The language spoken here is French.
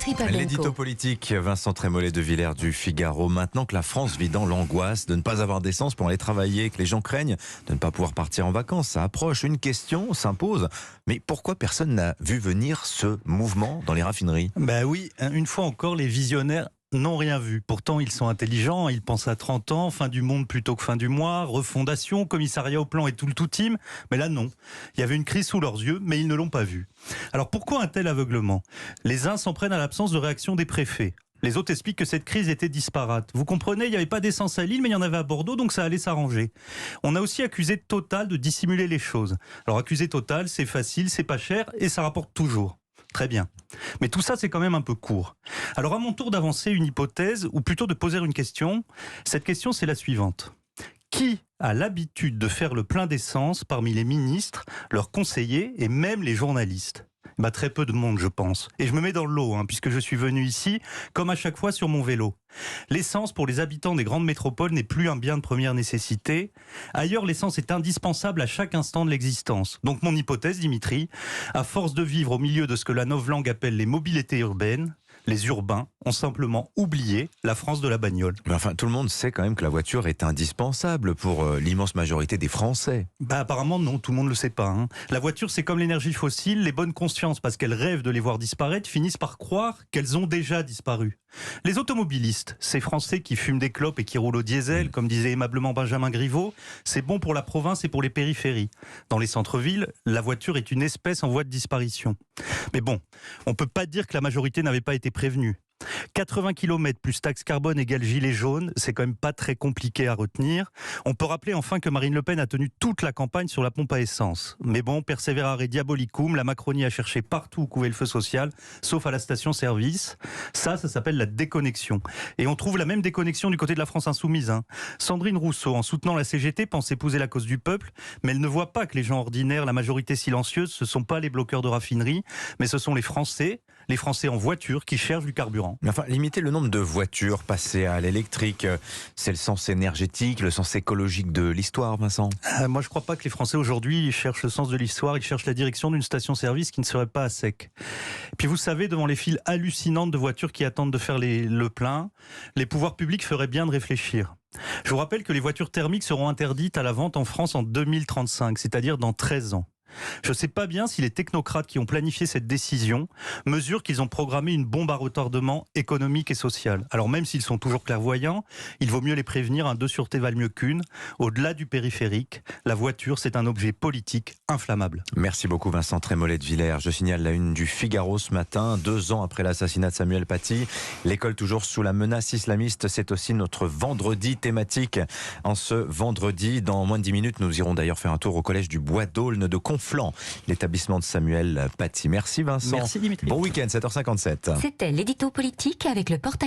Dimitri Pavlenko. L'édito politique, Vincent Trémollet de Villers du Figaro. Maintenant que la France vit dans l'angoisse de ne pas avoir d'essence pour aller travailler, que les gens craignent de ne pas pouvoir partir en vacances, ça approche. Une question s'impose. Mais pourquoi personne n'a vu venir ce mouvement dans les raffineries ? Ben oui, une fois encore, les visionnaires n'ont rien vu. Pourtant, ils sont intelligents, ils pensent à 30 ans, fin du monde plutôt que fin du mois, refondation, commissariat au plan et tout le tout team. Mais là, non. Il y avait une crise sous leurs yeux, mais ils ne l'ont pas vue. Alors pourquoi un tel aveuglement ? Les uns s'en prennent à l'absence de réaction des préfets. Les autres expliquent que cette crise était disparate. Vous comprenez, il n'y avait pas d'essence à Lille, mais il y en avait à Bordeaux, donc ça allait s'arranger. On a aussi accusé Total de dissimuler les choses. Alors accuser Total, c'est facile, c'est pas cher, et ça rapporte toujours. Très bien. Mais tout ça, c'est quand même un peu court. Alors à mon tour d'avancer une hypothèse, ou plutôt de poser une question. Cette question, c'est la suivante. Qui a l'habitude de faire le plein d'essence parmi les ministres, leurs conseillers et même les journalistes ? Très peu de monde, je pense. Et je me mets dans le lot, puisque je suis venu ici, comme à chaque fois, sur mon vélo. L'essence, pour les habitants des grandes métropoles, n'est plus un bien de première nécessité. Ailleurs, l'essence est indispensable à chaque instant de l'existence. Donc mon hypothèse, Dimitri, à force de vivre au milieu de ce que la novlangue appelle les mobilités urbaines, les urbains ont simplement oublié la France de la bagnole. Mais enfin, tout le monde sait quand même que la voiture est indispensable pour l'immense majorité des Français. Apparemment non, tout le monde ne le sait pas. La voiture, c'est comme l'énergie fossile, les bonnes consciences, parce qu'elles rêvent de les voir disparaître, finissent par croire qu'elles ont déjà disparu. Les automobilistes, ces Français qui fument des clopes et qui roulent au diesel, comme disait aimablement Benjamin Griveaux, c'est bon pour la province et pour les périphéries. Dans les centres-villes, la voiture est une espèce en voie de disparition. Mais bon, on ne peut pas dire que la majorité n'avait pas été prévenue. 80 km plus taxe carbone égale gilet jaune, c'est quand même pas très compliqué à retenir. On peut rappeler enfin que Marine Le Pen a tenu toute la campagne sur la pompe à essence. Mais bon, perseverare diabolicum, la Macronie a cherché partout où couvait le feu social, sauf à la station-service. Ça s'appelle la déconnexion. Et on trouve la même déconnexion du côté de la France insoumise. Sandrine Rousseau, en soutenant la CGT, pense épouser la cause du peuple, mais elle ne voit pas que les gens ordinaires, la majorité silencieuse, ce sont pas les bloqueurs de raffinerie, mais ce sont les Français en voiture qui cherchent du carburant. Mais enfin, limiter le nombre de voitures, passer à l'électrique, c'est le sens énergétique, le sens écologique de l'histoire, Vincent ? Moi, je ne crois pas que les Français aujourd'hui cherchent le sens de l'histoire, ils cherchent la direction d'une station-service qui ne serait pas à sec. Et puis vous savez, devant les files hallucinantes de voitures qui attendent de faire le plein, les pouvoirs publics feraient bien de réfléchir. Je vous rappelle que les voitures thermiques seront interdites à la vente en France en 2035, c'est-à-dire dans 13 ans. Je ne sais pas bien si les technocrates qui ont planifié cette décision mesurent qu'ils ont programmé une bombe à retardement économique et social. Alors même s'ils sont toujours clairvoyants, il vaut mieux les prévenir, 2 sûretés valent mieux qu'une. Au-delà du périphérique, la voiture, c'est un objet politique inflammable. Merci beaucoup Vincent Trémollet de Villers. Je signale la une du Figaro ce matin, 2 ans après l'assassinat de Samuel Paty. L'école toujours sous la menace islamiste, c'est aussi notre vendredi thématique. En ce vendredi, dans moins de 10 minutes, nous irons d'ailleurs faire un tour au collège du Bois d'Aulne de Conflans, l'établissement de Samuel Paty. Merci Vincent. Merci Dimitri. Bon week-end, 7h57. C'était l'édito politique avec le portail